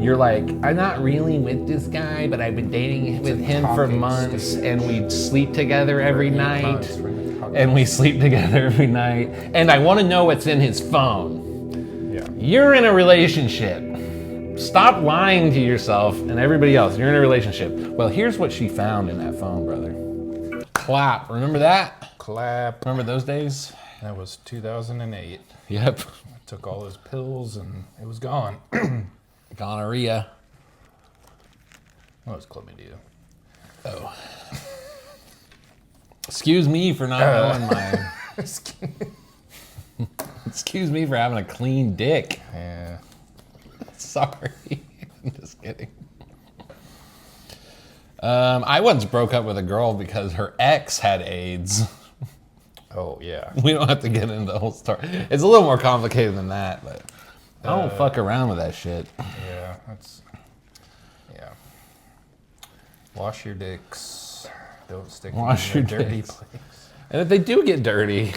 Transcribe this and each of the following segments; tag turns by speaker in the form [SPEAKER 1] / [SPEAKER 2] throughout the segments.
[SPEAKER 1] you're like, I'm not really with this guy, but I've been dating with him for months, and we sleep together every night. And we sleep together every night. And I want to know what's in his phone.
[SPEAKER 2] Yeah.
[SPEAKER 1] You're in a relationship. Stop lying to yourself and everybody else. You're in a relationship. Well, here's what she found in that phone, brother. Clap. Remember that?
[SPEAKER 2] Clap.
[SPEAKER 1] Remember those days?
[SPEAKER 2] That was 2008.
[SPEAKER 1] Yep.
[SPEAKER 2] I took all his pills and it was gone.
[SPEAKER 1] Gonorrhea.
[SPEAKER 2] Well, it was chlamydia.
[SPEAKER 1] Oh. Excuse me for not knowing my... Excuse me for having a clean dick.
[SPEAKER 2] Yeah.
[SPEAKER 1] Sorry. I'm just kidding. I once broke up with a girl because her ex had AIDS.
[SPEAKER 2] Oh, yeah.
[SPEAKER 1] We don't have to get into the whole story. It's a little more complicated than that, but I don't fuck around with that shit.
[SPEAKER 2] Yeah, that's... Yeah. Wash your dicks. Don't stick them in a dirty place. And
[SPEAKER 1] if they do get dirty,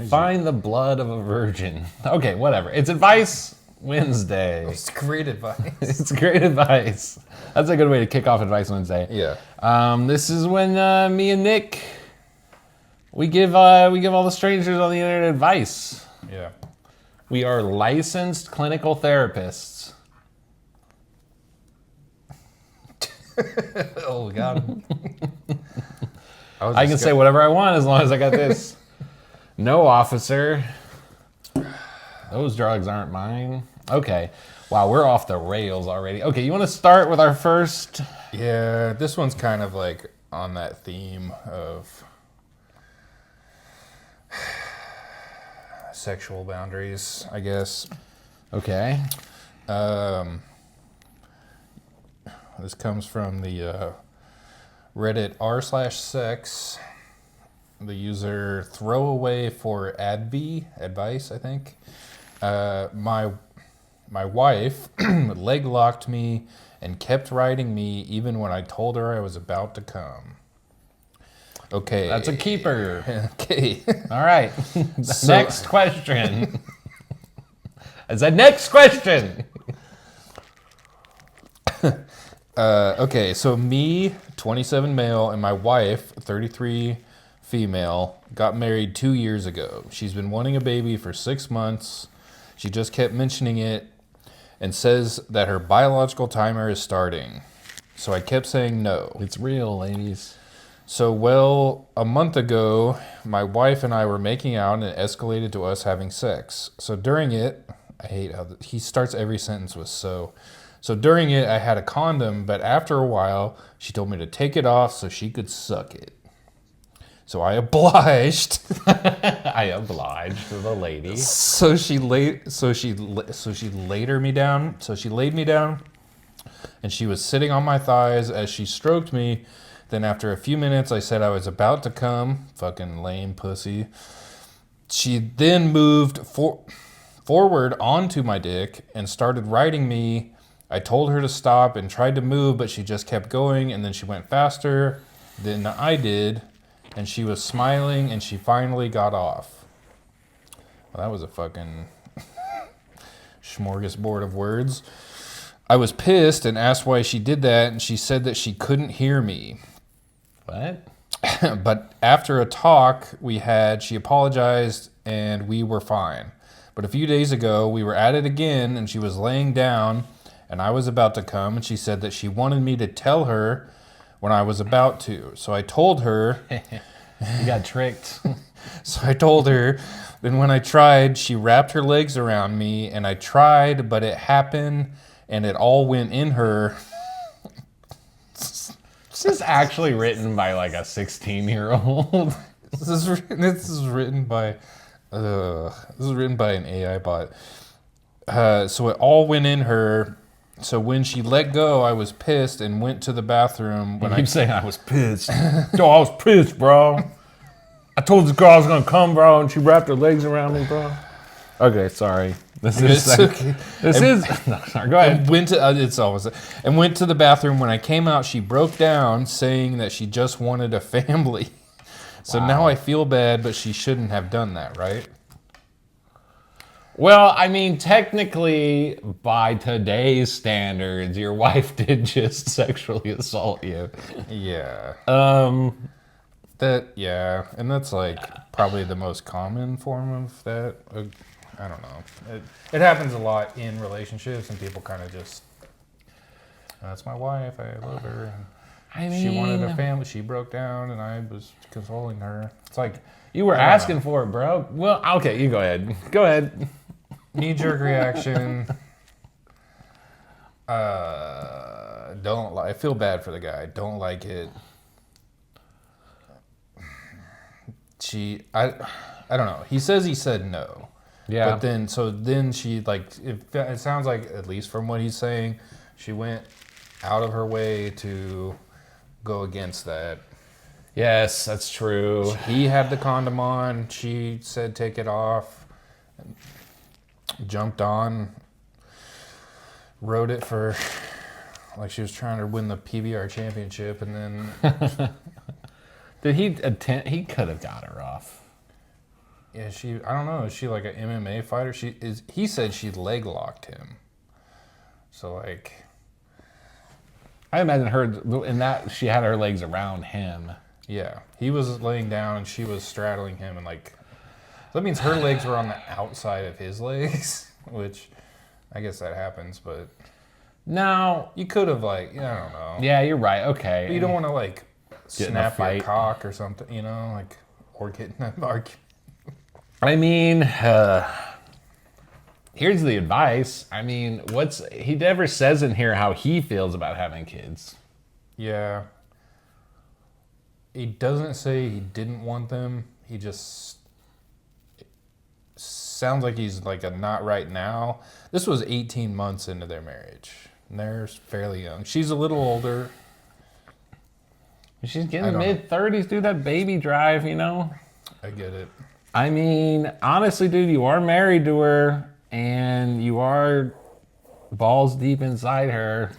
[SPEAKER 1] find the blood of a virgin. Okay, whatever. It's Advice Wednesday.
[SPEAKER 2] It's great advice.
[SPEAKER 1] It's great advice. That's a good way to kick off Advice Wednesday.
[SPEAKER 2] Yeah.
[SPEAKER 1] This is when me and Nick, we give all the strangers on the internet advice.
[SPEAKER 2] Yeah.
[SPEAKER 1] We are licensed clinical therapists.
[SPEAKER 2] Oh, God.
[SPEAKER 1] I can say whatever I want as long as I got this. No, officer. Those drugs aren't mine. Okay. Wow, we're off the rails already. Okay, you want to start with our first?
[SPEAKER 2] Yeah, this one's kind of like on that theme of sexual boundaries, I guess.
[SPEAKER 1] Okay.
[SPEAKER 2] This comes from the Reddit r/sex. The user throwaway for advice, I think. My wife leg locked me and kept riding me even when I told her I was about to come. Okay.
[SPEAKER 1] That's a keeper.
[SPEAKER 2] Okay.
[SPEAKER 1] All right. Next question. I said next question.
[SPEAKER 2] Okay, so me, 27 male, and my wife, 33 female, got married 2 years ago. She's been wanting a baby for 6 months. She just kept mentioning it and says that her biological timer is starting. So I kept saying no.
[SPEAKER 1] It's real, ladies.
[SPEAKER 2] So, well, a month ago, my wife and I were making out and it escalated to us having sex. So during it, I hate how he starts every sentence with so. So during it, I had a condom, but after a while, she told me to take it off so she could suck it. So I obliged.
[SPEAKER 1] I obliged to the lady.
[SPEAKER 2] So she laid me down. So she laid me down, and she was sitting on my thighs as she stroked me. Then after a few minutes, I said I was about to come. Fucking lame pussy. She then moved forward onto my dick and started riding me. I told her to stop and tried to move, but she just kept going, and then she went faster than I did, and she was smiling, and she finally got off. Well, that was a fucking smorgasbord of words. I was pissed and asked why she did that, and she said that she couldn't hear me.
[SPEAKER 1] What?
[SPEAKER 2] But after a talk we had, she apologized, and we were fine. But a few days ago, we were at it again, and she was laying down, and I was about to come, and she said that she wanted me to tell her when I was about to. So I told her...
[SPEAKER 1] You got tricked.
[SPEAKER 2] So I told her, then when I tried, she wrapped her legs around me, and I tried, but it happened, and it all went in her.
[SPEAKER 1] This is actually written by like a 16-year-old.
[SPEAKER 2] This is written by an AI bot. So it all went in her. So when she let go, I was pissed and went to the bathroom.
[SPEAKER 1] When I'm saying I was pissed. Yo, I was pissed, bro. I told this girl I was gonna come, bro, and she wrapped her legs around me, bro. Okay, sorry. This is okay. No, sorry. Go ahead.
[SPEAKER 2] Went to the bathroom. When I came out, she broke down, saying that she just wanted a family. So Now I feel bad, but she shouldn't have done that, right?
[SPEAKER 1] Well, I mean, technically, by today's standards, your wife did just sexually assault you.
[SPEAKER 2] Yeah.
[SPEAKER 1] Um,
[SPEAKER 2] And that's like probably the most common form of that. I don't know. It happens a lot in relationships, and people kind of just, that's my wife. I love her. And she wanted a family. She broke down, and I was consoling her. It's like
[SPEAKER 1] you were asking for it, bro. Well, okay, you go ahead. Go ahead.
[SPEAKER 2] Knee-jerk reaction. Don't like. I feel bad for the guy. Don't like it. I don't know. He says he said no.
[SPEAKER 1] Yeah.
[SPEAKER 2] But then she like it sounds like, at least from what he's saying, she went out of her way to go against that.
[SPEAKER 1] Yes, that's true.
[SPEAKER 2] He had the condom on. She said take it off. Jumped on. Rode it for like she was trying to win the PBR championship, and then
[SPEAKER 1] Did he attempt? He could have got her off.
[SPEAKER 2] yeah, I don't know. Is she like an MMA fighter? He said she leg locked him. So like,
[SPEAKER 1] I imagine her in that she had her legs around him.
[SPEAKER 2] yeah, he was laying down and she was straddling him, and like that means her legs were on the outside of his legs, which I guess that happens, but
[SPEAKER 1] No.
[SPEAKER 2] you could have like, I don't know.
[SPEAKER 1] Yeah, you're right. Okay.
[SPEAKER 2] But you don't want to like
[SPEAKER 1] Get in a
[SPEAKER 2] snap your
[SPEAKER 1] fight.
[SPEAKER 2] cock or something, like, or get in an argument.
[SPEAKER 1] I mean, here's the advice. I mean, he never says in here how he feels about having kids.
[SPEAKER 2] Yeah. He doesn't say he didn't want them. He just sounds like he's like a not right now. This was 18 months into their marriage. And they're fairly young. She's a little older.
[SPEAKER 1] She's getting mid-30s, dude. That baby drive,
[SPEAKER 2] I get it.
[SPEAKER 1] I mean, honestly, dude, you are married to her, and you are balls deep inside her.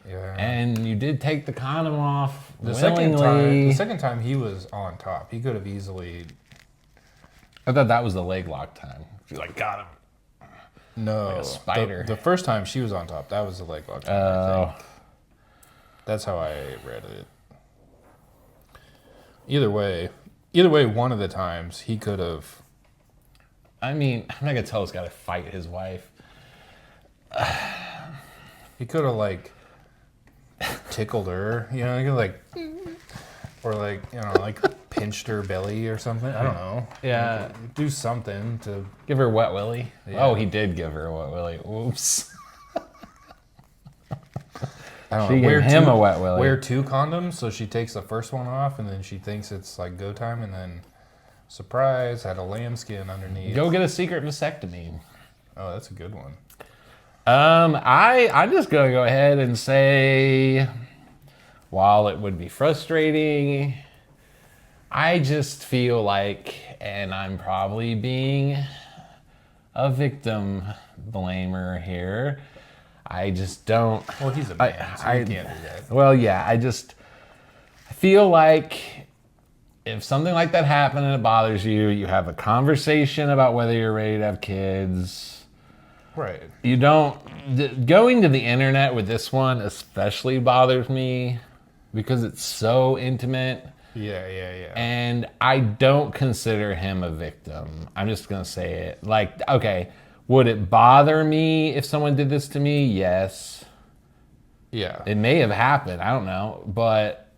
[SPEAKER 2] Yeah.
[SPEAKER 1] And you did take the condom off
[SPEAKER 2] The
[SPEAKER 1] willingly.
[SPEAKER 2] second time he was on top. He could have easily.
[SPEAKER 1] I thought that was the leg lock time. She got him.
[SPEAKER 2] No.
[SPEAKER 1] Like a spider.
[SPEAKER 2] The first time she was on top, that was the leg lock time. I think. That's how I read it. Either way, one of the times he could have.
[SPEAKER 1] I mean, I'm not gonna tell this guy to fight his wife.
[SPEAKER 2] He could have like tickled her, he could or like pinched her belly or something. I don't know.
[SPEAKER 1] Yeah.
[SPEAKER 2] Do something to
[SPEAKER 1] Give her a wet willy.
[SPEAKER 2] Yeah.
[SPEAKER 1] Oh, he did give her a wet willy. Oops.
[SPEAKER 2] I don't
[SPEAKER 1] She
[SPEAKER 2] know.
[SPEAKER 1] gave him a wet willy.
[SPEAKER 2] Wear 2 condoms, so she takes the first one off, and then she thinks it's like go time, and then surprise, had a lambskin underneath.
[SPEAKER 1] Go get a secret vasectomy.
[SPEAKER 2] Oh, that's a good one.
[SPEAKER 1] I'm just gonna go ahead and say, while it would be frustrating, I just feel like, and I'm probably being a victim blamer here, I just don't.
[SPEAKER 2] Well, he's a man, so you can't do that.
[SPEAKER 1] Well, yeah, I feel like if something like that happened and it bothers you, you have a conversation about whether you're ready to have kids.
[SPEAKER 2] Right.
[SPEAKER 1] You don't. Going to the internet with this one especially bothers me because it's so intimate.
[SPEAKER 2] Yeah.
[SPEAKER 1] And I don't consider him a victim. I'm just going to say it. Like, okay, would it bother me if someone did this to me? Yes.
[SPEAKER 2] Yeah.
[SPEAKER 1] It may have happened. I don't know. But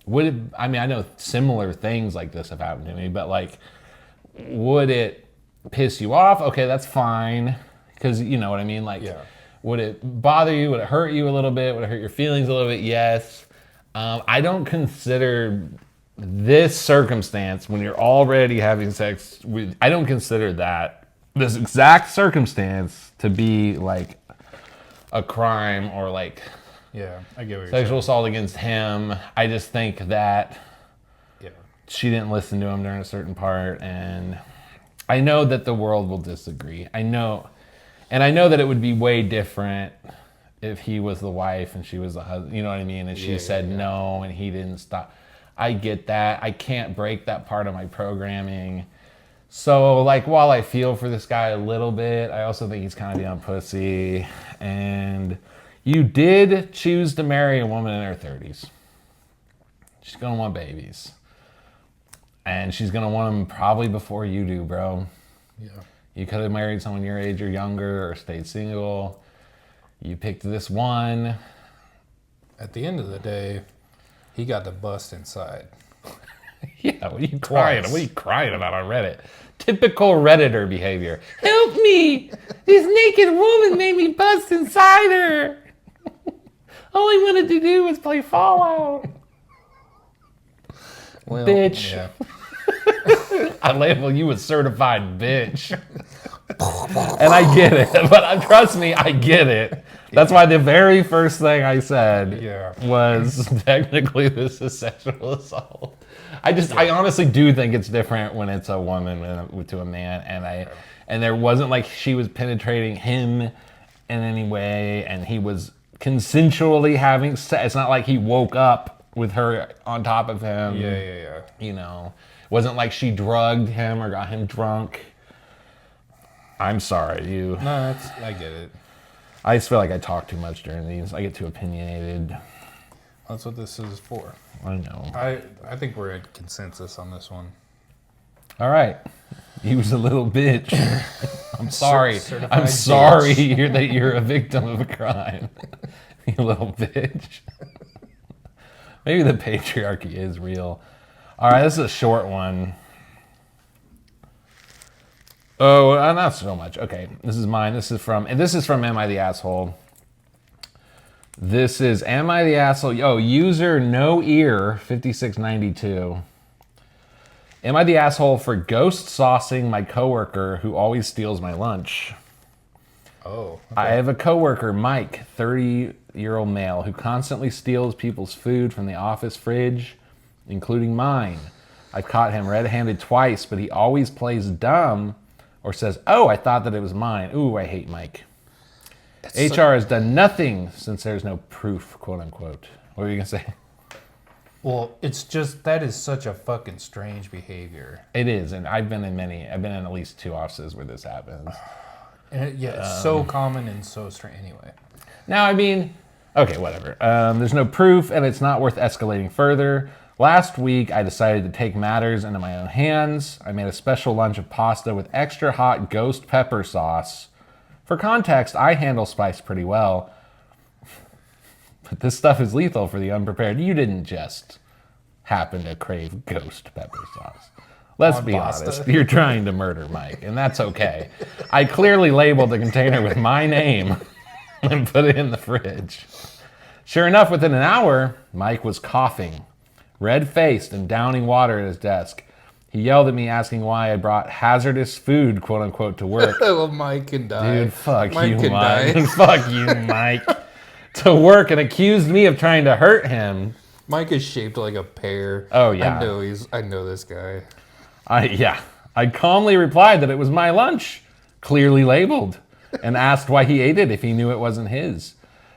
[SPEAKER 1] would it, I mean, I know similar things like this have happened to me, but like, would it piss you off? Okay, that's fine. Because you know what I mean? Like,
[SPEAKER 2] Yeah.
[SPEAKER 1] Would it bother you? Would it hurt you a little bit? Would it hurt your feelings a little bit? Yes. I don't consider this circumstance when you're already having sex with, I don't consider this exact circumstance to be like a crime or like
[SPEAKER 2] Yeah, I get what you're
[SPEAKER 1] sexual assault against him. I just think that
[SPEAKER 2] saying.
[SPEAKER 1] she didn't listen to him during a certain part, and I know that the world will disagree. I know that it would be way different if he was the wife and she was the husband, you know what I mean? And she said no and he didn't stop. I get that. I can't break that part of my programming. So, like, while I feel for this guy a little bit, I also think he's kind of young pussy. And you did choose to marry a woman in her 30s. She's going to want babies. And she's going to want them probably before you do, bro.
[SPEAKER 2] Yeah.
[SPEAKER 1] You could have married someone your age or younger or stayed single. You picked this one.
[SPEAKER 2] At the end of the day, he got the bust inside.
[SPEAKER 1] Yeah, what are you crying? What are you crying about on Reddit? Typical Redditor behavior. Help me! This naked woman made me bust inside her. All I wanted to do was play Fallout.
[SPEAKER 2] Well,
[SPEAKER 1] Bitch.
[SPEAKER 2] Yeah.
[SPEAKER 1] I label you a certified bitch. And I get it, but trust me, I get it. That's why the very first thing I said was technically this is sexual assault. I honestly do think it's different when it's a woman to a man, and there wasn't like she was penetrating him in any way, and he was consensually having sex. It's not like he woke up with her on top of him.
[SPEAKER 2] Yeah.
[SPEAKER 1] You know, it wasn't like she drugged him or got him drunk. I'm sorry, you.
[SPEAKER 2] No, I get it.
[SPEAKER 1] I just feel like I talk too much during these. I get too opinionated.
[SPEAKER 2] That's what this is for.
[SPEAKER 1] I know.
[SPEAKER 2] I think we're at consensus on this one.
[SPEAKER 1] All right. He was a little bitch. I'm sorry. I'm
[SPEAKER 2] Certified
[SPEAKER 1] sorry
[SPEAKER 2] bitch.
[SPEAKER 1] that you're a victim of a crime. You little bitch. Maybe the patriarchy is real. All right, this is a short one. Oh, not so much. Okay, this is mine. This is from Am I the Asshole? This is Am I the Asshole? Yo, user No Ear 5692. Am I the asshole for ghost saucing my coworker who always steals my lunch?
[SPEAKER 2] Oh. Okay.
[SPEAKER 1] I have a coworker, Mike, 30-year-old male, who constantly steals people's food from the office fridge, including mine. I've caught him red-handed twice, but he always plays dumb or says, "Oh, I thought that it was mine." Ooh, I hate Mike. HR has done nothing since there's no proof, quote unquote. What were you gonna say?
[SPEAKER 2] Well, it's just, that is such a fucking strange behavior.
[SPEAKER 1] It is, and I've been in at least 2 offices where this happens.
[SPEAKER 2] And it's so common and so strange. Anyway.
[SPEAKER 1] Now, I mean, okay, whatever. There's no proof, and it's not worth escalating further. Last week, I decided to take matters into my own hands. I made a special lunch of pasta with extra hot ghost pepper sauce. For context, I handle spice pretty well. But this stuff is lethal for the unprepared. You didn't just happen to crave ghost pepper sauce. Let's be honest. You're trying to murder Mike, and that's okay. I clearly labeled the container with my name and put it in the fridge. Sure enough, within an hour, Mike was coughing, red-faced and downing water at his desk. He yelled at me asking why I brought hazardous food, quote unquote, to work.
[SPEAKER 2] Well, Mike can die.
[SPEAKER 1] Dude, fuck
[SPEAKER 2] Mike
[SPEAKER 1] you,
[SPEAKER 2] can
[SPEAKER 1] Mike.
[SPEAKER 2] die.
[SPEAKER 1] Fuck you, Mike. To work and accused me of trying to hurt him.
[SPEAKER 2] Mike is shaped like a pear.
[SPEAKER 1] Oh, yeah.
[SPEAKER 2] I know this guy.
[SPEAKER 1] I calmly replied that it was my lunch, clearly labeled, and asked why he ate it if he knew it wasn't his.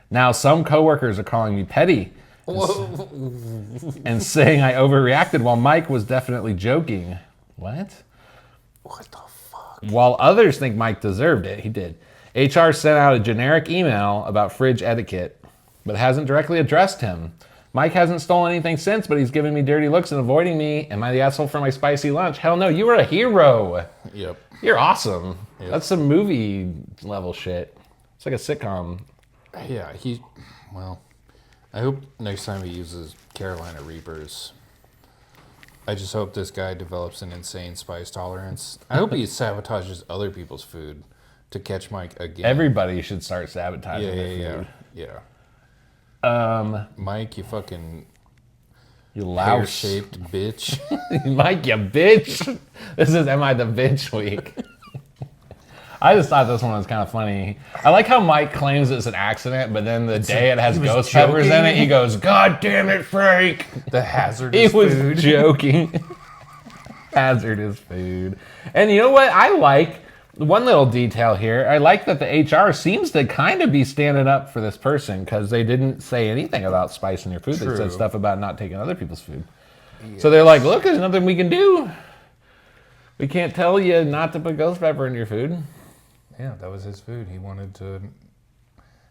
[SPEAKER 1] Now some coworkers are calling me petty and saying I overreacted while Mike was definitely joking. What?
[SPEAKER 2] What the fuck?
[SPEAKER 1] While others think Mike deserved it, he did. HR sent out a generic email about fridge etiquette, but hasn't directly addressed him. Mike hasn't stolen anything since, but he's giving me dirty looks and avoiding me. Am I the asshole for my spicy lunch? Hell no, you were a hero.
[SPEAKER 2] Yep.
[SPEAKER 1] You're awesome.
[SPEAKER 2] Yep.
[SPEAKER 1] That's some movie level shit. It's like a sitcom.
[SPEAKER 2] Yeah, well, I hope next time he uses Carolina Reapers, I just hope this guy develops an insane spice tolerance. I hope he sabotages other people's food to catch Mike again.
[SPEAKER 1] Everybody should start sabotaging their food.
[SPEAKER 2] Yeah. Mike, you fucking
[SPEAKER 1] You louse.
[SPEAKER 2] hair-shaped bitch.
[SPEAKER 1] Mike, you bitch. This is Am I the Bitch week. I just thought this one was kind of funny. I like how Mike claims it's an accident, but then the day it has ghost peppers in it, he goes, "God damn it, Frank."
[SPEAKER 2] The hazardous
[SPEAKER 1] He was
[SPEAKER 2] food.
[SPEAKER 1] joking. Hazardous food. And you know what? I like one little detail here. I like that the HR seems to kind of be standing up for this person because they didn't say anything about spice in your food.
[SPEAKER 2] True.
[SPEAKER 1] They said stuff about not taking other people's food. Yes. So they're like, look, there's nothing we can do. We can't tell you not to put ghost pepper in your food.
[SPEAKER 2] Yeah, that was his food. He wanted to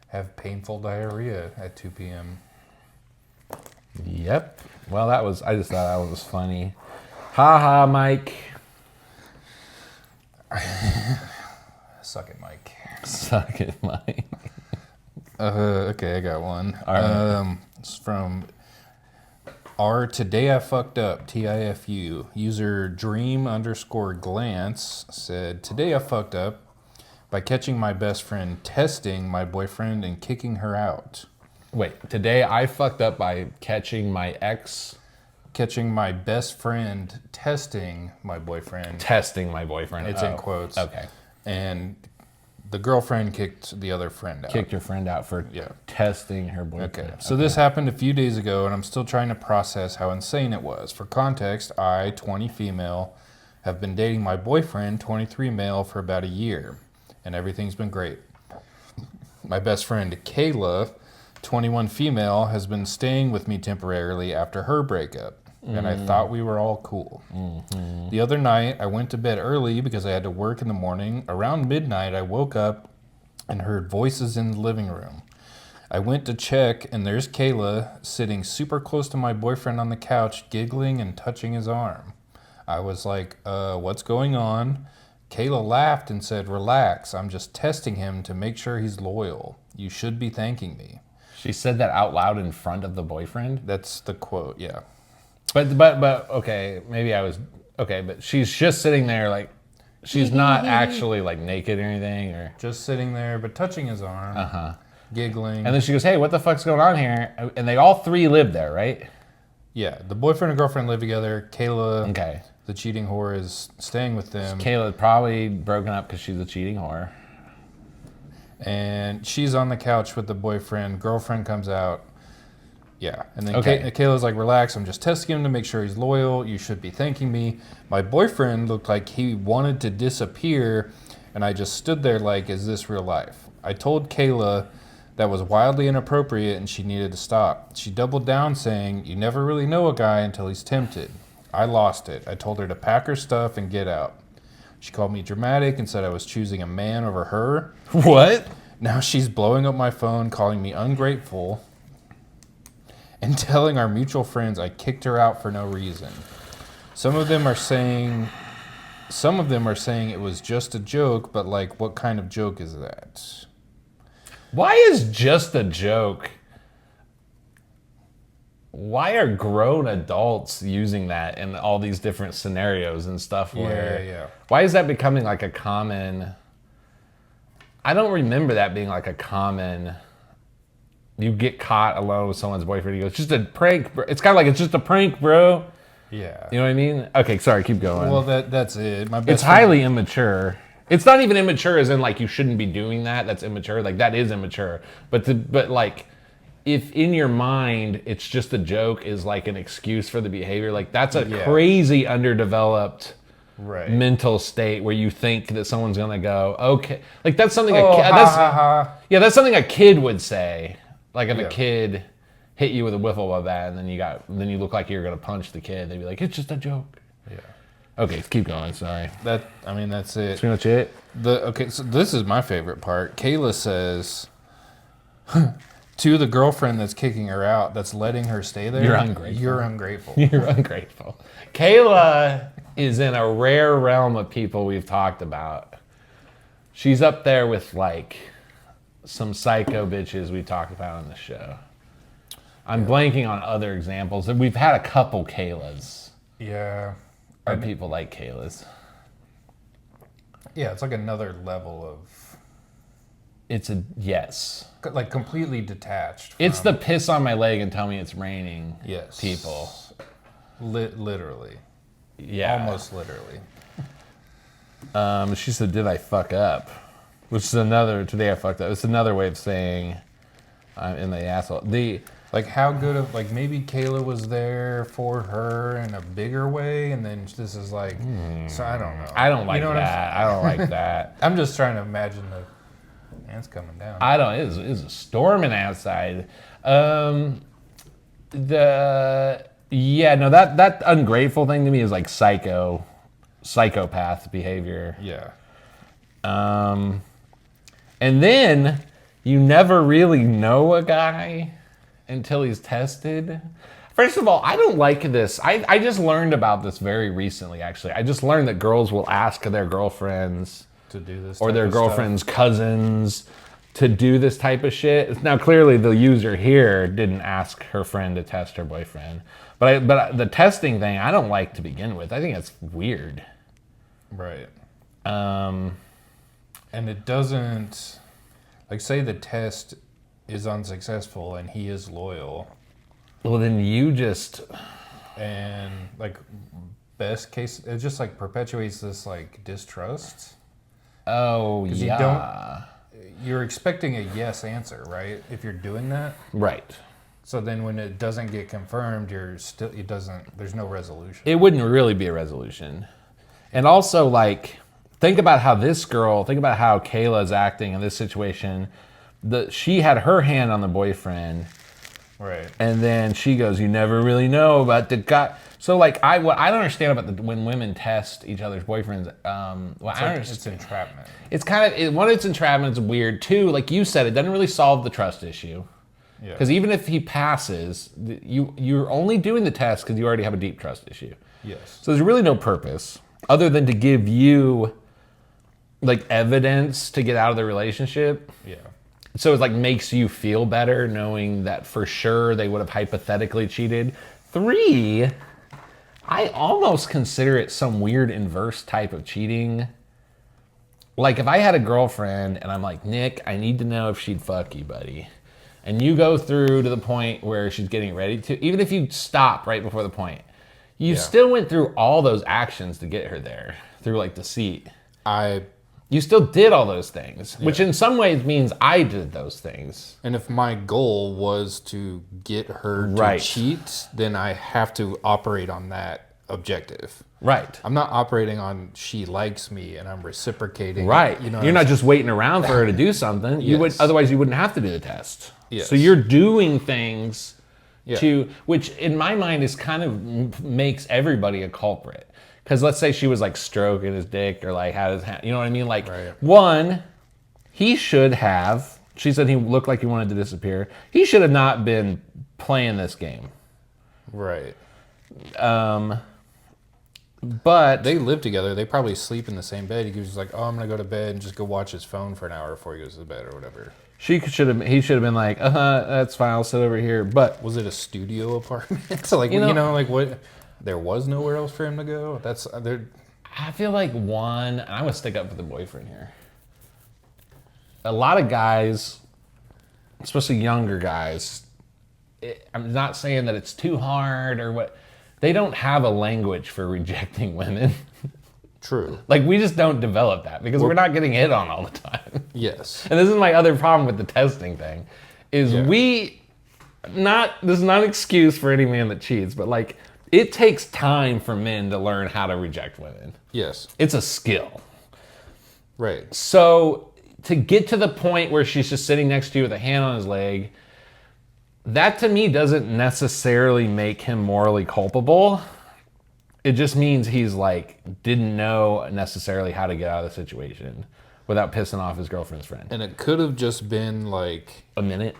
[SPEAKER 2] have painful diarrhea at 2 p.m.
[SPEAKER 1] Yep. Well, I just thought that was funny. Ha ha, Mike.
[SPEAKER 2] Suck it, Mike.
[SPEAKER 1] Suck it, Mike.
[SPEAKER 2] Okay, I got one.
[SPEAKER 1] All right.
[SPEAKER 2] It's from Today I Fucked Up, TIFU. User dream_glance said, today I fucked up by catching my best friend testing my boyfriend and kicking her out.
[SPEAKER 1] Wait, today I fucked up by catching my
[SPEAKER 2] best friend testing my boyfriend.
[SPEAKER 1] Testing my boyfriend.
[SPEAKER 2] It's in quotes.
[SPEAKER 1] Okay.
[SPEAKER 2] And the girlfriend kicked the other friend out.
[SPEAKER 1] Kicked your friend out for testing her boyfriend.
[SPEAKER 2] Okay. So this happened a few days ago, and I'm still trying to process how insane it was. For context, I, 20 female, have been dating my boyfriend, 23 male, for about a year, and everything's been great. My best friend, Kayla, 21 female, has been staying with me temporarily after her breakup, and I thought we were all cool. Mm-hmm. The other night, I went to bed early because I had to work in the morning. Around midnight, I woke up and heard voices in the living room. I went to check, and there's Kayla sitting super close to my boyfriend on the couch, giggling and touching his arm. I was like, what's going on? Kayla laughed and said, relax, I'm just testing him to make sure he's loyal. You should be thanking me.
[SPEAKER 1] She said that out loud in front of the boyfriend?
[SPEAKER 2] That's the quote, yeah.
[SPEAKER 1] But okay, maybe I was, okay, but she's just sitting there like, she's not actually like naked or anything, or?
[SPEAKER 2] Just sitting there, but touching his arm, giggling.
[SPEAKER 1] And then she goes, hey, what the fuck's going on here? And they all three live there, right?
[SPEAKER 2] Yeah, the boyfriend and girlfriend live together. Kayla, the cheating whore, is staying with them.
[SPEAKER 1] So Kayla probably broken up because she's a cheating whore.
[SPEAKER 2] And she's on the couch with the boyfriend. Girlfriend comes out. Yeah. And then Kayla's like, relax, I'm just testing him to make sure he's loyal. You should be thanking me. My boyfriend looked like he wanted to disappear, and I just stood there like, is this real life? I told Kayla that was wildly inappropriate and she needed to stop. She doubled down saying, you never really know a guy until he's tempted. I lost it. I told her to pack her stuff and get out. She called me dramatic and said I was choosing a man over her.
[SPEAKER 1] What?
[SPEAKER 2] Now she's blowing up my phone, calling me ungrateful, and telling our mutual friends I kicked her out for no reason. Some of them are saying it was just a joke, but like, what kind of joke is that?
[SPEAKER 1] Why is just a joke? Why are grown adults using that in all these different scenarios and stuff? Why is that becoming like a common? I don't remember that being like a common. You get caught alone with someone's boyfriend. He goes, just a prank, bro. It's kind of like, it's just a prank, bro.
[SPEAKER 2] Yeah.
[SPEAKER 1] You know what I mean? Okay, sorry, keep going.
[SPEAKER 2] Well, that's it.
[SPEAKER 1] It's highly immature. It's not even immature as in like you shouldn't be doing that. That's immature. Like that is immature. But like, if in your mind it's just a joke is like an excuse for the behavior, like that's a crazy underdeveloped mental state where you think that someone's gonna go, okay, like that's something that's something a kid would say. Like if a kid hit you with a wiffle ball bat and then you look like you're gonna punch the kid, they'd be like, it's just a joke. Yeah. Okay, keep going. Sorry.
[SPEAKER 2] That's it.
[SPEAKER 1] That's pretty much it.
[SPEAKER 2] So this is my favorite part. Kayla says to the girlfriend that's kicking her out, that's letting her stay there,
[SPEAKER 1] you're ungrateful.
[SPEAKER 2] You're ungrateful.
[SPEAKER 1] You're ungrateful. Kayla is in a rare realm of people we've talked about. She's up there with like some psycho bitches we talked about on the show. I'm blanking on other examples. We've had a couple Kaylas.
[SPEAKER 2] Yeah.
[SPEAKER 1] Or people like Kaylas.
[SPEAKER 2] Yeah, it's like another level of...
[SPEAKER 1] It's a... Yes.
[SPEAKER 2] Like completely detached.
[SPEAKER 1] It's the piss on my leg and tell me it's raining people.
[SPEAKER 2] Literally.
[SPEAKER 1] Yeah.
[SPEAKER 2] Almost literally.
[SPEAKER 1] She said, did I fuck up? Which is another... Today I fucked up. It's another way of saying I'm in the asshole.
[SPEAKER 2] Like how good of, like maybe Kayla was there for her in a bigger way, and then this is like, so I don't know.
[SPEAKER 1] I don't like that. I don't like that.
[SPEAKER 2] I'm just trying to imagine the man's coming down.
[SPEAKER 1] It's storming outside. That ungrateful thing to me is like psycho psychopath behavior.
[SPEAKER 2] Yeah.
[SPEAKER 1] And then you never really know a guy until he's tested. First of all, I don't like this. I just learned about this very recently, actually. I just learned that girls will ask their girlfriends
[SPEAKER 2] To do this
[SPEAKER 1] or
[SPEAKER 2] type
[SPEAKER 1] their
[SPEAKER 2] of
[SPEAKER 1] girlfriend's cousins to do this type of shit. Now, clearly, the user here didn't ask her friend to test her boyfriend. But the testing thing, I don't like to begin with. I think it's weird.
[SPEAKER 2] stuff. Right. And it doesn't, like, say the test is unsuccessful and he is loyal.
[SPEAKER 1] Well, then you just...
[SPEAKER 2] And, like, best case, it just, like, perpetuates this, like, distrust.
[SPEAKER 1] Oh, yeah.
[SPEAKER 2] You're expecting a yes answer, right? If you're doing that.
[SPEAKER 1] Right.
[SPEAKER 2] So then when it doesn't get confirmed, there's no resolution.
[SPEAKER 1] It wouldn't really be a resolution. And also, like, think about how Kayla's acting in this situation. She had her hand on the boyfriend.
[SPEAKER 2] Right.
[SPEAKER 1] And then she goes, you never really know about the guy. So, like, what I don't understand about when women test each other's boyfriends.
[SPEAKER 2] It's entrapment.
[SPEAKER 1] It's kind of, one, it's entrapment, it's weird. Two, like you said, it doesn't really solve the trust issue.
[SPEAKER 2] Yeah.
[SPEAKER 1] Because even if he passes, you're only doing the test because you already have a deep trust issue.
[SPEAKER 2] Yes.
[SPEAKER 1] So there's really no purpose other than to give you, like, evidence to get out of the relationship.
[SPEAKER 2] Yeah.
[SPEAKER 1] So it, like, makes you feel better knowing that for sure they would have hypothetically cheated. 3, I almost consider it some weird inverse type of cheating. Like, if I had a girlfriend and I'm like, Nick, I need to know if she'd fuck you, buddy. And you go through to the point where she's getting ready to, even if you stop right before the point, you still went through all those actions to get her there through, like, deceit. You still did all those things, which in some ways means I did those things.
[SPEAKER 2] And if my goal was to get her to cheat, then I have to operate on that objective.
[SPEAKER 1] Right.
[SPEAKER 2] I'm not operating on she likes me and I'm reciprocating.
[SPEAKER 1] Right.
[SPEAKER 2] You know,
[SPEAKER 1] you're not just waiting around for her to do something. Otherwise you wouldn't have to do the test.
[SPEAKER 2] Yes.
[SPEAKER 1] So you're doing things which in my mind is kind of makes everybody a culprit. Because let's say she was, like, stroking his dick or, like, had his hand, you know what I mean? Like, one, he should have, she said he looked like he wanted to disappear. He should have not been playing this game.
[SPEAKER 2] Right.
[SPEAKER 1] But
[SPEAKER 2] they live together. They probably sleep in the same bed. He was just like, oh, I'm going to go to bed and just go watch his phone for an hour before he goes to bed or whatever.
[SPEAKER 1] He should have been like, that's fine, I'll sit over here. But
[SPEAKER 2] was it a studio apartment? So, like, like, what? There was nowhere else for him to go?
[SPEAKER 1] I feel like one, and I'm going to stick up for the boyfriend here. A lot of guys, especially younger guys, I'm not saying that it's too hard or what, they don't have a language for rejecting women.
[SPEAKER 2] True.
[SPEAKER 1] Like, we just don't develop that because we're not getting hit on all the time.
[SPEAKER 2] Yes.
[SPEAKER 1] And this is my other problem with the testing thing, is this is not an excuse for any man that cheats, but, like, it takes time for men to learn how to reject women.
[SPEAKER 2] Yes.
[SPEAKER 1] It's a skill.
[SPEAKER 2] Right.
[SPEAKER 1] So to get to the point where she's just sitting next to you with a hand on his leg, that to me doesn't necessarily make him morally culpable. It just means he's, like, didn't know necessarily how to get out of the situation without pissing off his girlfriend's friend.
[SPEAKER 2] And it could have just been, like,
[SPEAKER 1] a minute.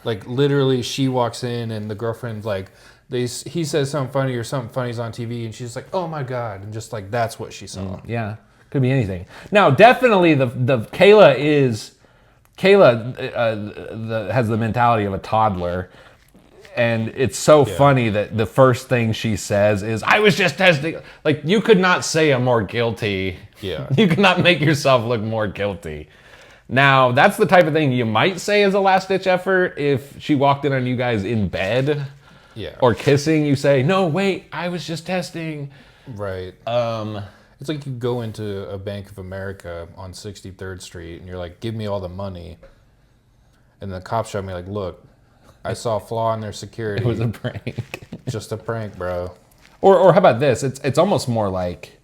[SPEAKER 2] Like, literally, she walks in and the girlfriend's like, he says something funny or something funny's on TV and she's like, oh my God. And just, like, that's what she saw.
[SPEAKER 1] Yeah. Could be anything. Now, definitely the Kayla has the mentality of a toddler. And it's so funny that the first thing she says is, I was just testing. Like, you could not say I'm more guilty.
[SPEAKER 2] Yeah.
[SPEAKER 1] You could not make yourself look more guilty. Now, that's the type of thing you might say as a last-ditch effort if she walked in on you guys in bed.
[SPEAKER 2] Yeah.
[SPEAKER 1] Or kissing. You say, no, wait, I was just testing.
[SPEAKER 2] Right. It's like you go into a Bank of America on 63rd Street and you're like, give me all the money. And the cops show me like, look, I saw a flaw in their security.
[SPEAKER 1] It was a prank.
[SPEAKER 2] Just a prank, bro.
[SPEAKER 1] Or how about this? It's almost more like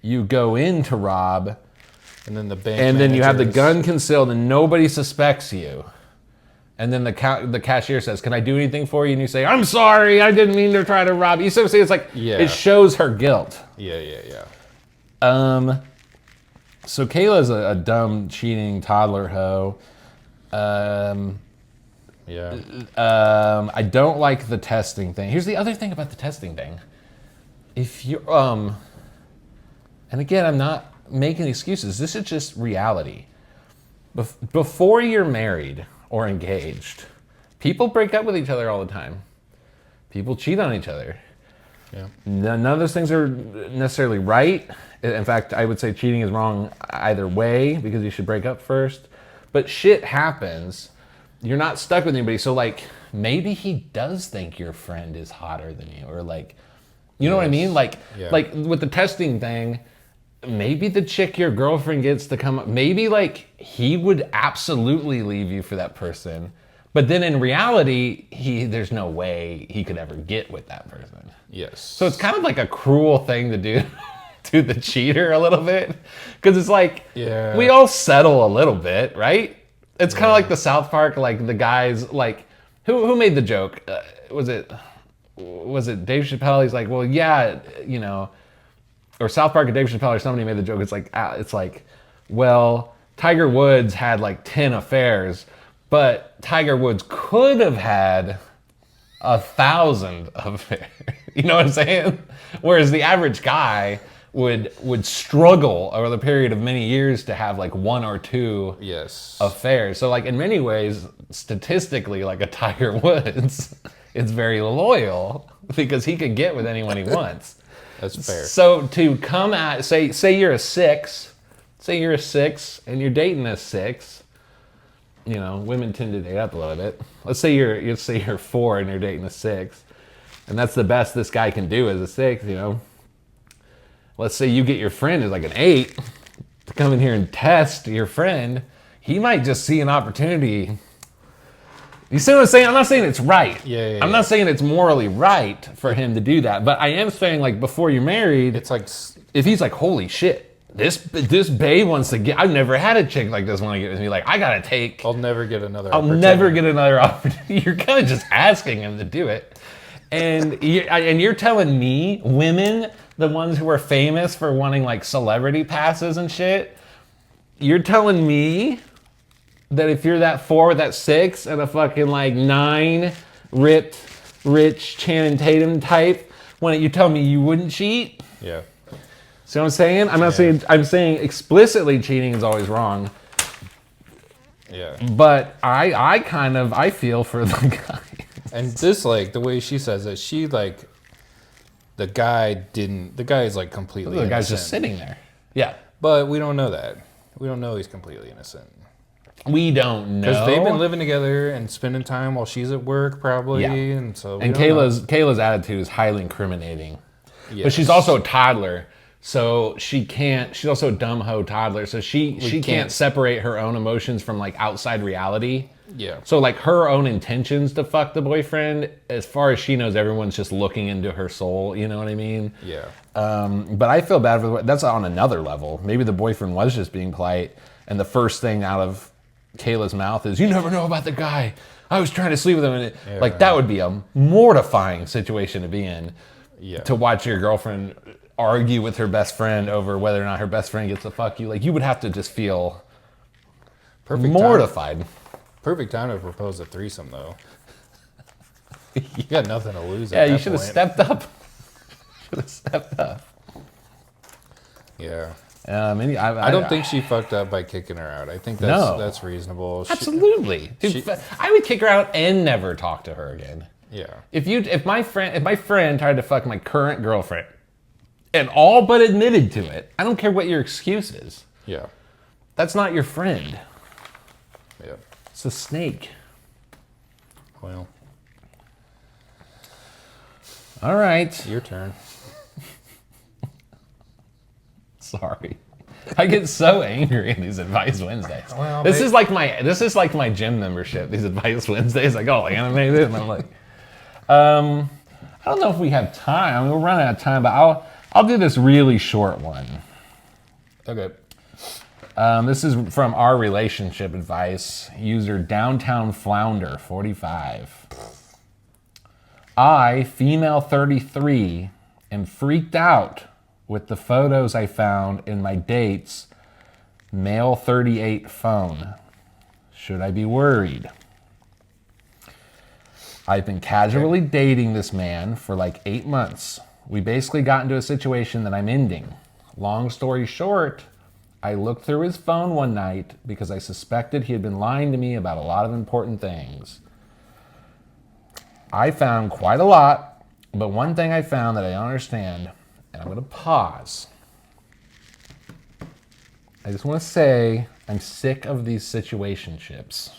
[SPEAKER 1] you go in to rob,
[SPEAKER 2] and then the bank
[SPEAKER 1] and then you have the gun concealed and nobody suspects you. And then the cashier says, can I do anything for you? And you say, I'm sorry, I didn't mean to try to rob you. So see, it's like, it shows her guilt.
[SPEAKER 2] Yeah.
[SPEAKER 1] So Kayla's a dumb, cheating toddler hoe.
[SPEAKER 2] Yeah.
[SPEAKER 1] I don't like the testing thing. Here's the other thing about the testing thing. If you and again, I'm not making excuses. This is just reality. Before you're married or engaged, people break up with each other all the time. People cheat on each other.
[SPEAKER 2] Yeah.
[SPEAKER 1] None of those things are necessarily right. In fact, I would say cheating is wrong either way because you should break up first. But shit happens. You're not stuck with anybody. So like maybe he does think your friend is hotter than you, or like, you know what I mean? Like with the testing thing, maybe the chick your girlfriend gets to come up, maybe like he would absolutely leave you for that person. But then in reality, there's no way he could ever get with that person.
[SPEAKER 2] Yes.
[SPEAKER 1] So it's kind of like a cruel thing to do to the cheater a little bit. Because it's like, we all settle a little bit, right? It's kind of like the South Park, like the guys, like, who made the joke? Was it Dave Chappelle? He's like, well, yeah, you know, or South Park or Dave Chappelle or somebody made the joke. It's like, well, Tiger Woods had like 10 affairs, but Tiger Woods could have had 1,000 affairs. You know what I'm saying? Whereas the average guy would struggle over the period of many years to have like 1 or 2 affairs. So like in many ways, statistically, like a Tiger Woods is very loyal because he can get with anyone he wants.
[SPEAKER 2] That's fair.
[SPEAKER 1] So to come at, say you're a 6, and you're dating a 6, you know, women tend to date up a little bit. Let's say you're 4 and you're dating a 6, and that's the best this guy can do as a 6, you know. Let's say you get your friend as like an 8 to come in here and test your friend. He might just see an opportunity. You see what I'm saying? I'm not saying it's right. I'm not saying it's morally right for him to do that. But I am saying, like, before you're married, it's like, if he's like, holy shit, this babe wants to get, I've never had a chick like this want to get with me. Like, I gotta take.
[SPEAKER 2] I'll never get another
[SPEAKER 1] opportunity. You're kind of just asking him to do it. And you're telling me, women, the ones who are famous for wanting like celebrity passes and shit, you're telling me that if you're that 4 with that 6 and a fucking like 9 ripped, rich Channing Tatum type, when you tell me you wouldn't cheat?
[SPEAKER 2] Yeah.
[SPEAKER 1] See what I'm saying? I'm not saying, I'm saying explicitly cheating is always wrong.
[SPEAKER 2] Yeah. But
[SPEAKER 1] I feel for the guy.
[SPEAKER 2] And this, like, the way she says it, she like, the guy is like completely innocent.
[SPEAKER 1] The guy's just sitting there. Yeah.
[SPEAKER 2] But we don't know that. We don't know he's completely innocent.
[SPEAKER 1] We don't know.
[SPEAKER 2] Because they've been living together and spending time while she's at work, probably. Yeah. And so.
[SPEAKER 1] And Kayla's attitude is highly incriminating. Yes. But she's also a toddler. So she's also a dumb hoe toddler. So she can't separate her own emotions from like outside reality.
[SPEAKER 2] Yeah. So
[SPEAKER 1] like her own intentions to fuck the boyfriend, as far as she knows, everyone's just looking into her soul. You know what I mean?
[SPEAKER 2] Yeah.
[SPEAKER 1] But I feel bad for that's on another level. Maybe the boyfriend was just being polite, and the first thing out of Kayla's mouth is, "You never know about the guy. I was trying to sleep with him," and like that would be a mortifying situation to be in. Yeah. To watch your girlfriend argue with her best friend over whether or not her best friend gets to fuck you, like you would have to just feel mortified.
[SPEAKER 2] Perfect time to propose a threesome, though. You got nothing to lose.
[SPEAKER 1] Yeah, you should have stepped up.
[SPEAKER 2] Yeah.
[SPEAKER 1] I
[SPEAKER 2] don't think she fucked up by kicking her out. I think that's reasonable.
[SPEAKER 1] Absolutely. Dude, I would kick her out and never talk to her again.
[SPEAKER 2] Yeah.
[SPEAKER 1] If my friend tried to fuck my current girlfriend and all but admitted to it, I don't care what your excuse is.
[SPEAKER 2] Yeah.
[SPEAKER 1] That's not your friend.
[SPEAKER 2] Yeah.
[SPEAKER 1] It's a snake.
[SPEAKER 2] Well.
[SPEAKER 1] All right.
[SPEAKER 2] Your turn.
[SPEAKER 1] Sorry. I get so angry in these Advice Wednesdays. Well, this is like my gym membership. These Advice Wednesdays, I get all animated, and I'm like, I don't know if we have time. I mean, we're running out of time, but I'll do this really short one.
[SPEAKER 2] Okay.
[SPEAKER 1] This is from our relationship advice user Downtown Flounder 45. I, female 33, am freaked out with the photos I found in my date's male 38 phone. Should I be worried? I've been casually dating this man for like 8 months. We basically got into a situation that I'm ending. Long story short, I looked through his phone one night because I suspected he had been lying to me about a lot of important things. I found quite a lot, but one thing I found that I don't understand, and I'm going to pause. I just want to say I'm sick of these situationships.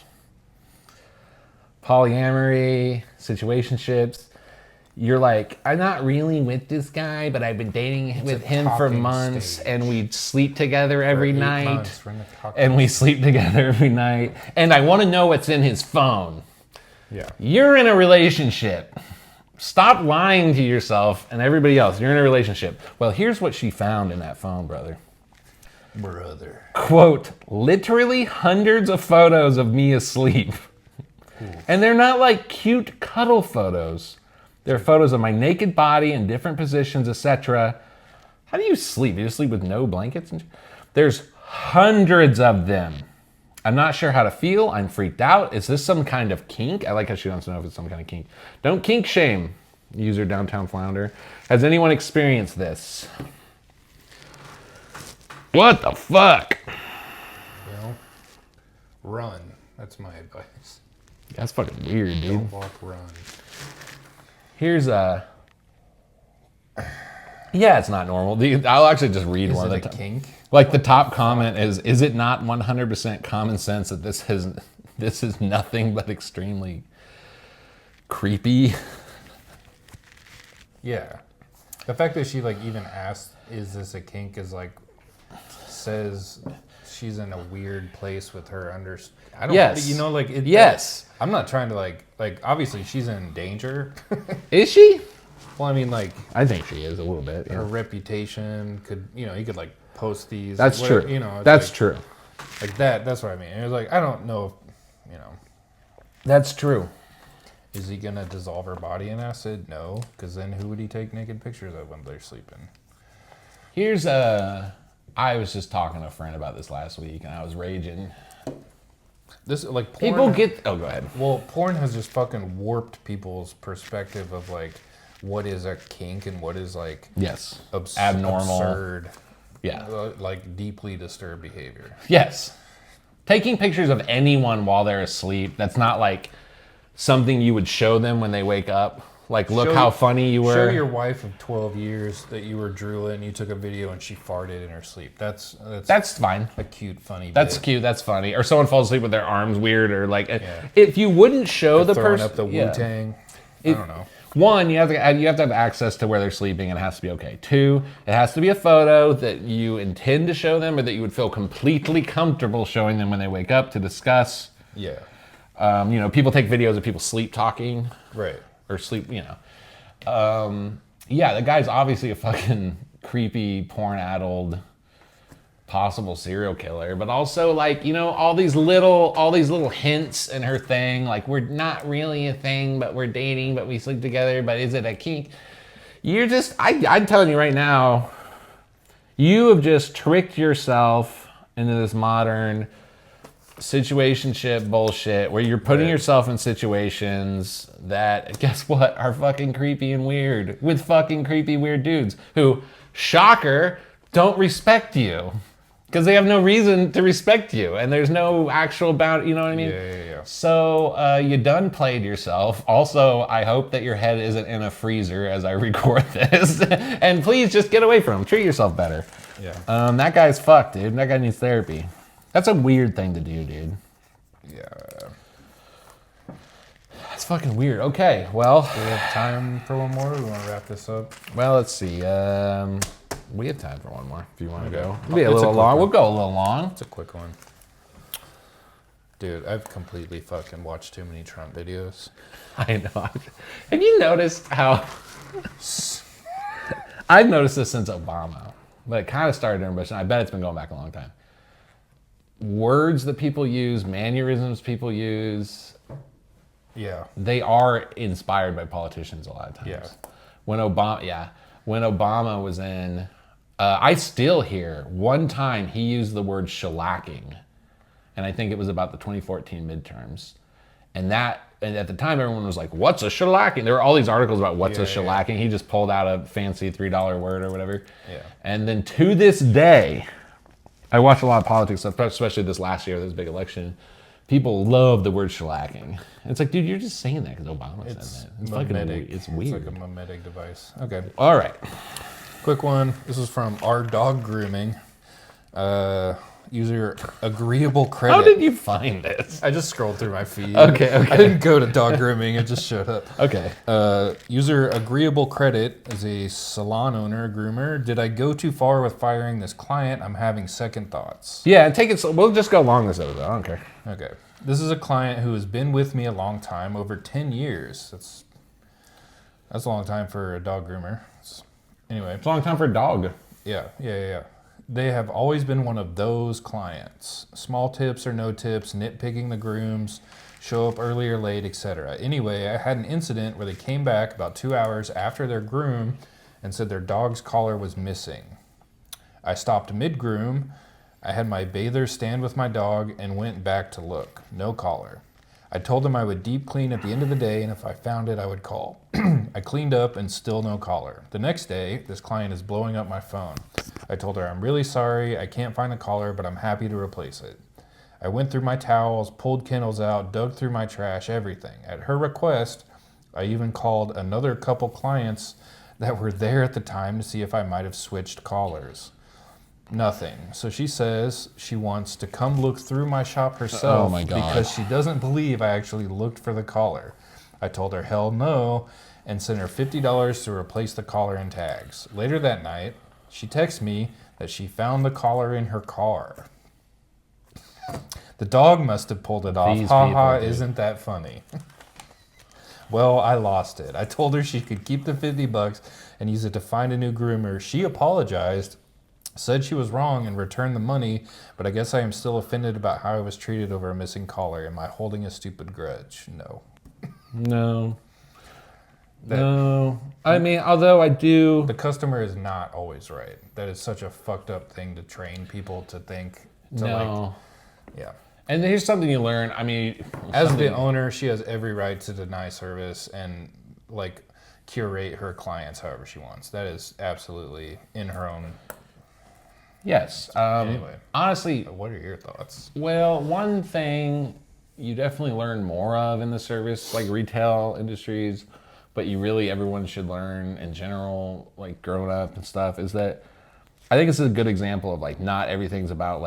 [SPEAKER 1] Polyamory, situationships. You're like, I'm not really with this guy, but I've been dating with him for months, and we sleep together every night. And we sleep together every night. And I want to know what's in his phone.
[SPEAKER 2] Yeah.
[SPEAKER 1] You're in a relationship. Stop lying to yourself and everybody else. You're in a relationship. Well, here's what she found in that phone, brother. Quote, literally hundreds of photos of me asleep. Ooh. And they're not like cute cuddle photos. They're photos of my naked body in different positions, etc. How do you sleep? You sleep with no blankets? There's hundreds of them. I'm not sure how to feel. I'm freaked out. Is this some kind of kink? I like how she wants to know if it's some kind of kink. Don't kink shame. User Downtown Flounder. Has anyone experienced this? What the fuck?
[SPEAKER 2] Well, run. That's my advice.
[SPEAKER 1] That's fucking weird, dude.
[SPEAKER 2] Don't walk, run.
[SPEAKER 1] Here's a... Yeah, it's not normal. I'll actually just read one of the...
[SPEAKER 2] kink?
[SPEAKER 1] Like the top comment is it not 100% common sense that this is nothing but extremely creepy?
[SPEAKER 2] Yeah. The fact that she like even asked, is this a kink, is like, says she's in a weird place with her I don't,
[SPEAKER 1] yes.
[SPEAKER 2] You know, like...
[SPEAKER 1] yes.
[SPEAKER 2] I'm not trying to like obviously she's in danger.
[SPEAKER 1] Is she?
[SPEAKER 2] Well, I mean, like...
[SPEAKER 1] I think she is a little bit. Yeah.
[SPEAKER 2] Her reputation could, you could like post these.
[SPEAKER 1] That's
[SPEAKER 2] whatever,
[SPEAKER 1] true.
[SPEAKER 2] You know,
[SPEAKER 1] that's
[SPEAKER 2] like,
[SPEAKER 1] true.
[SPEAKER 2] Like that's what I mean. It was like, I don't know if,
[SPEAKER 1] That's true.
[SPEAKER 2] Is he going to dissolve her body in acid? No, because then who would he take naked pictures of when they're sleeping?
[SPEAKER 1] Here's I was just talking to a friend about this last week, and I was raging.
[SPEAKER 2] This, like, porn...
[SPEAKER 1] People get... Oh, go ahead.
[SPEAKER 2] Well, porn has just fucking warped people's perspective of, like, what is a kink and what is, like...
[SPEAKER 1] Yes. Abnormal.
[SPEAKER 2] Absurd.
[SPEAKER 1] Yeah.
[SPEAKER 2] Like, deeply disturbed behavior.
[SPEAKER 1] Yes. Taking pictures of anyone while they're asleep, that's not, like, something you would show them when they wake up. Like, look how funny you were.
[SPEAKER 2] Show your wife of 12 years that you were drooling, you took a video and she farted in her sleep. That's
[SPEAKER 1] fine.
[SPEAKER 2] A cute, funny
[SPEAKER 1] That's
[SPEAKER 2] bit.
[SPEAKER 1] Cute, that's funny. Or someone falls asleep with their arms weird, or like, if you wouldn't show the person...
[SPEAKER 2] up the Wu-Tang. I don't know.
[SPEAKER 1] One, you have to have access to where they're sleeping, and it has to be okay. Two, it has to be a photo that you intend to show them or that you would feel completely comfortable showing them when they wake up to discuss.
[SPEAKER 2] Yeah.
[SPEAKER 1] People take videos of people sleep talking.
[SPEAKER 2] Right.
[SPEAKER 1] Or sleep, the guy's obviously a fucking creepy, porn-addled, possible serial killer, but also like, all these little hints in her thing, like, we're not really a thing, but we're dating, but we sleep together, but is it a kink? You're just, I'm telling you right now, you have just tricked yourself into this modern situationship bullshit where you're putting yourself in situations that, guess what, are fucking creepy and weird with fucking creepy, weird dudes who, shocker, don't respect you because they have no reason to respect you and there's no actual bound, you know what I mean?
[SPEAKER 2] Yeah.
[SPEAKER 1] So you done played yourself. Also, I hope that your head isn't in a freezer as I record this. And please just get away from him. Treat yourself better.
[SPEAKER 2] Yeah.
[SPEAKER 1] That guy's fucked, dude. That guy needs therapy. That's a weird thing to do, dude.
[SPEAKER 2] Yeah.
[SPEAKER 1] That's fucking weird. Okay, well.
[SPEAKER 2] Do we have time for one more? Or do we want to wrap this up?
[SPEAKER 1] Well, let's see. We have time for one more if you want to go.
[SPEAKER 2] It'll
[SPEAKER 1] be a little long. We'll go a little long.
[SPEAKER 2] It's a quick one. Dude, I've completely fucking watched too many Trump videos.
[SPEAKER 1] I know. Have you noticed how... I've noticed this since Obama, but it kind of started during Bush, and I bet it's been going back a long time. Words that people use, mannerisms people use, they are inspired by politicians a lot of times.
[SPEAKER 2] Yeah.
[SPEAKER 1] When Obama was in I still hear one time he used the word shellacking, and I think it was about the 2014 midterms. And at the time, everyone was like, what's a shellacking? There were all these articles about what's a shellacking. Yeah. He just pulled out a fancy $3 word or whatever.
[SPEAKER 2] Yeah.
[SPEAKER 1] And then to this day, I watch a lot of politics stuff, especially this last year, this big election. People love the word shellacking. It's like, dude, you're just saying that because Obama said that. It's
[SPEAKER 2] mimetic.
[SPEAKER 1] It's weird.
[SPEAKER 2] It's like a mimetic device. Okay.
[SPEAKER 1] All right.
[SPEAKER 2] Quick one. This is from Our Dog Grooming. User Agreeable Credit.
[SPEAKER 1] How did you find this?
[SPEAKER 2] I just scrolled through my feed.
[SPEAKER 1] Okay.
[SPEAKER 2] I didn't go to Dog Grooming. It just showed up.
[SPEAKER 1] Okay.
[SPEAKER 2] User Agreeable Credit is a salon owner, groomer. Did I go too far with firing this client? I'm having second thoughts.
[SPEAKER 1] Yeah, take it. We'll just go long this episode. I don't care.
[SPEAKER 2] Okay. This is a client who has been with me a long time, over 10 years. That's a long time for a dog groomer. Anyway.
[SPEAKER 1] It's a long time for a dog.
[SPEAKER 2] Yeah. They have always been one of those clients. Small tips or no tips, nitpicking the grooms, show up early or late, etc. Anyway, I had an incident where they came back about 2 hours after their groom and said their dog's collar was missing. I stopped mid-groom. I had my bather stand with my dog and went back to look. No collar. I told them I would deep clean at the end of the day, and if I found it, I would call. I cleaned up and still no collar. The next day, this client is blowing up my phone. I told her, I'm really sorry, I can't find the collar, but I'm happy to replace it. I went through my towels, pulled kennels out, dug through my trash, everything. At her request, I even called another couple clients that were there at the time to see if I might have switched collars. Nothing. So she says she wants to come look through my shop herself because she doesn't believe I actually looked for the collar. I told her hell no and sent her $50 to replace the collar and tags. Later that night, she texts me that she found the collar in her car. The dog must have pulled it off. Haha, isn't that funny? Well, I lost it. I told her she could keep the $50 and use it to find a new groomer. She apologized, said she was wrong and returned the money, but I guess I am still offended about how I was treated over a missing collar. Am I holding a stupid grudge? No.
[SPEAKER 1] No. I mean, although I do...
[SPEAKER 2] The customer is not always right. That is such a fucked up thing to train people to think. Yeah.
[SPEAKER 1] And here's something you learn. I mean...
[SPEAKER 2] As the owner, she has every right to deny service and, curate her clients however she wants. That is absolutely in her own...
[SPEAKER 1] Yes.
[SPEAKER 2] Anyway,
[SPEAKER 1] honestly,
[SPEAKER 2] what are your thoughts?
[SPEAKER 1] Well, one thing you definitely learn more of in the service, retail industries, but everyone should learn in general, growing up and stuff, is that I think it's a good example of not everything's about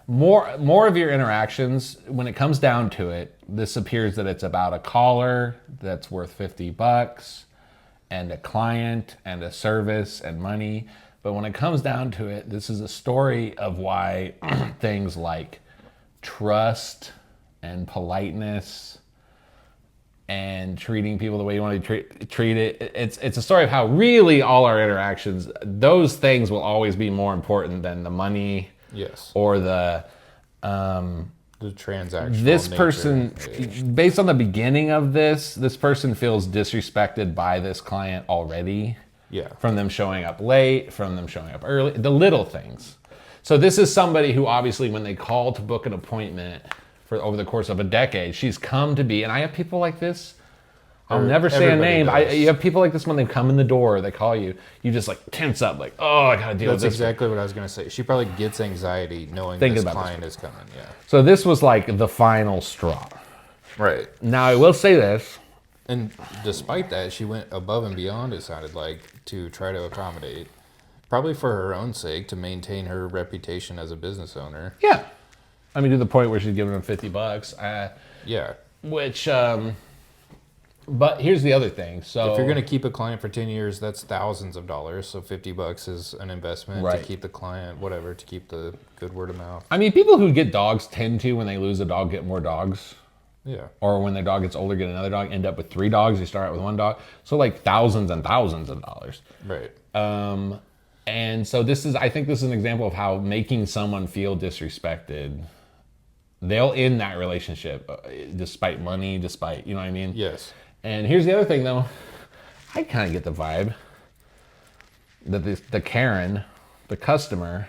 [SPEAKER 1] more of your interactions. When it comes down to it, this appears that it's about a collar that's worth $50 and a client and a service and money. But when it comes down to it, this is a story of why things like trust and politeness and treating people the way you want to treat it. It's a story of how really all our interactions, those things will always be more important than the money.
[SPEAKER 2] Yes.
[SPEAKER 1] Or the
[SPEAKER 2] transactional
[SPEAKER 1] This
[SPEAKER 2] nature.
[SPEAKER 1] person, based on the beginning of this person feels disrespected by this client already.
[SPEAKER 2] Yeah.
[SPEAKER 1] From them showing up late, from them showing up early, the little things. So this is somebody who obviously when they call to book an appointment for over the course of a decade, she's come to be, and I have people like this, I'll never say a name. You have people like this when they come in the door, they call you, you just tense up, oh, I gotta deal with this.
[SPEAKER 2] That's exactly what I was gonna say. She probably gets anxiety knowing this client is coming, yeah.
[SPEAKER 1] So this was the final straw.
[SPEAKER 2] Right.
[SPEAKER 1] Now I will say this.
[SPEAKER 2] And despite that, she went above and beyond, it sounded like, to try to accommodate. Probably for her own sake, to maintain her reputation as a business owner.
[SPEAKER 1] Yeah. I mean, to the point where she's giving him $50.
[SPEAKER 2] Yeah.
[SPEAKER 1] Which, but here's the other thing. So
[SPEAKER 2] if you're going to keep a client for 10 years, that's thousands of dollars. So $50 is an investment to keep the client, whatever, to keep the good word of mouth.
[SPEAKER 1] I mean, people who get dogs tend to, when they lose a dog, get more dogs.
[SPEAKER 2] Yeah.
[SPEAKER 1] Or when their dog gets older, get another dog, end up with 3 dogs. You start out with 1 dog. So thousands and thousands of dollars.
[SPEAKER 2] Right.
[SPEAKER 1] And so I think this is an example of how making someone feel disrespected, they'll end that relationship despite money, despite, you know what I mean?
[SPEAKER 2] Yes.
[SPEAKER 1] And here's the other thing though. I kind of get the vibe. that the Karen, the customer,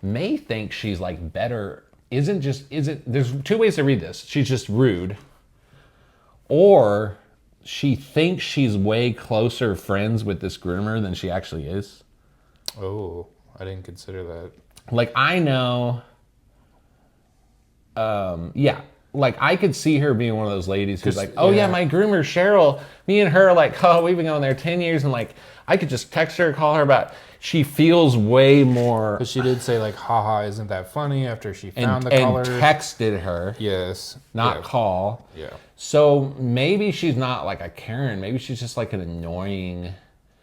[SPEAKER 1] may think she's like better. There's two ways to read this. She's just rude, or she thinks she's way closer friends with this groomer than she actually is.
[SPEAKER 2] Oh, I didn't consider that.
[SPEAKER 1] Like, I know, yeah, like I could see her being one of those ladies who's like, oh yeah, my groomer Cheryl, me and her, like, oh, we've been going there 10 years, and like, I could just text her, call her about. She feels way more.
[SPEAKER 2] But she did say like, haha, isn't that funny, after she found the color.
[SPEAKER 1] And texted her.
[SPEAKER 2] Yes.
[SPEAKER 1] Not call.
[SPEAKER 2] Yeah.
[SPEAKER 1] So maybe she's not like a Karen. Maybe she's just like an annoying.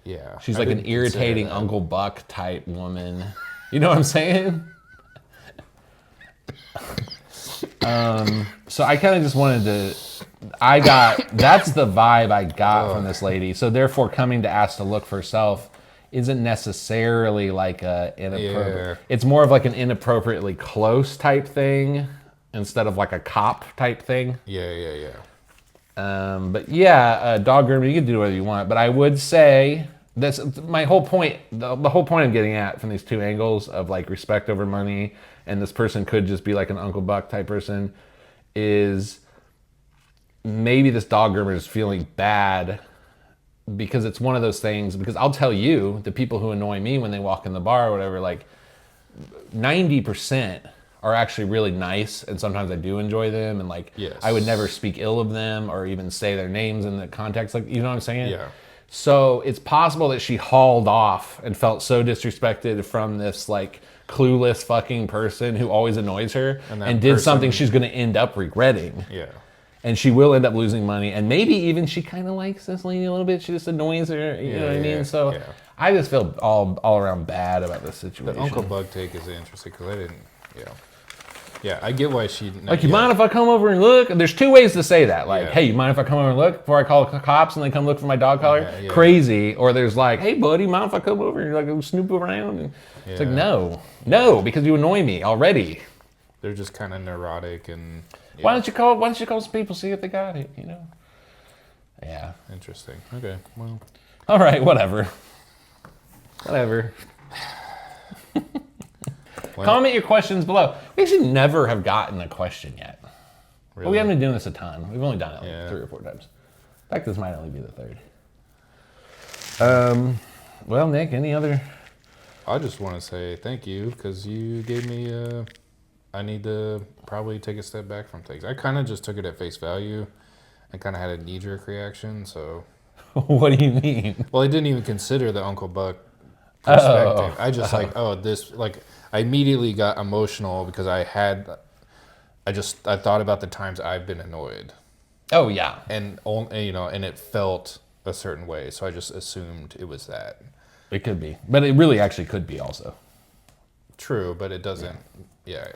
[SPEAKER 2] Yeah.
[SPEAKER 1] She's like an irritating Uncle Buck type woman. You know what I'm saying? So I kind of just wanted to. That's the vibe I got from this lady. So therefore, coming to ask to look for herself isn't necessarily like a inappropriate. Yeah. It's more of like an inappropriately close type thing instead of like a cop type thing.
[SPEAKER 2] Yeah.
[SPEAKER 1] But yeah, dog groomer, you can do whatever you want. But I would say that's my whole point. The whole point I'm getting at from these two angles of like respect over money, and this person could just be like an Uncle Buck type person, is maybe this dog groomer is feeling bad because it's one of those things. Because I'll tell you, the people who annoy me when they walk in the bar or whatever, like 90% are actually really nice, and sometimes I do enjoy them, and like I would never speak ill of them or even say their names in the context, like, you know what I'm saying?
[SPEAKER 2] Yeah.
[SPEAKER 1] So it's possible that she hauled off and felt so disrespected from this like clueless fucking person who always annoys her and did something she's going to end up regretting.
[SPEAKER 2] Yeah.
[SPEAKER 1] And she will end up losing money, and maybe even she kind of likes this lady a little bit. She just annoys her, you know what I mean? So I just feel all around bad about this situation.
[SPEAKER 2] The Uncle Buck take is interesting because I didn't, Yeah, I get why she...
[SPEAKER 1] Like, you mind if I come over and look? There's two ways to say that. Like, hey, you mind if I come over and look before I call the cops and they come look for my dog collar? Crazy. Or there's like, hey, buddy, mind if I come over and like snoop around? And it's like, no, because you annoy me already.
[SPEAKER 2] They're just kind of neurotic and... Yeah.
[SPEAKER 1] Why don't you call some people, see if they got it, you know? Yeah.
[SPEAKER 2] Interesting. Okay, well...
[SPEAKER 1] All right, whatever. Well, comment your questions below. We actually never have gotten a question yet. Really? But we haven't been doing this a ton. We've only done it like 3 or 4 times. In fact, this might only be the 3rd. Well, Nick, any other?
[SPEAKER 2] I just want to say thank you because you gave me. I need to probably take a step back from things. I kind of just took it at face value. I kind of had a knee-jerk reaction. So.
[SPEAKER 1] What do you mean?
[SPEAKER 2] Well, I didn't even consider the Uncle Buck perspective. I just I immediately got emotional because I thought about the times I've been annoyed.
[SPEAKER 1] Oh yeah.
[SPEAKER 2] And it felt a certain way, so I just assumed it was that.
[SPEAKER 1] It could be, but it really actually could be also.
[SPEAKER 2] True, but it doesn't. Yeah,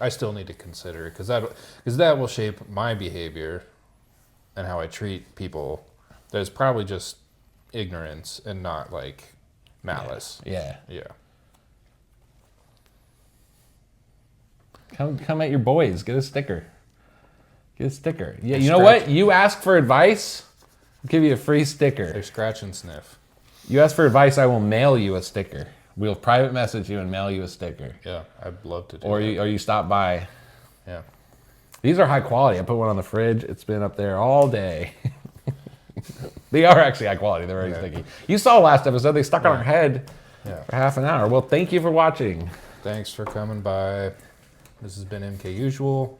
[SPEAKER 2] I still need to consider it because that will shape my behavior and how I treat people. There's probably just ignorance and not like malice.
[SPEAKER 1] Yeah. Come at your boys. Get a sticker. Yeah, you know what? You ask for advice, I'll give you a free sticker.
[SPEAKER 2] They scratch and sniff.
[SPEAKER 1] You ask for advice, I will mail you a sticker. We'll private message you and mail you a sticker.
[SPEAKER 2] Yeah, I'd love to do
[SPEAKER 1] or that. Or you stop by.
[SPEAKER 2] Yeah.
[SPEAKER 1] These are high quality. I put one on the fridge. It's been up there all day. They are actually high quality. They're very sticky. You saw last episode. They stuck on our head for half an hour. Well, thank you for watching.
[SPEAKER 2] Thanks for coming by. This has been MKUsual.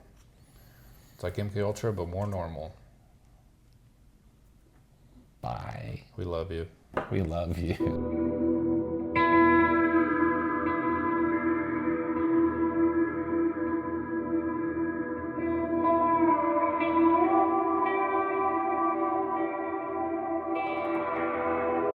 [SPEAKER 2] It's like MK Ultra, but more normal.
[SPEAKER 1] Bye.
[SPEAKER 2] We love you.
[SPEAKER 1] We love you.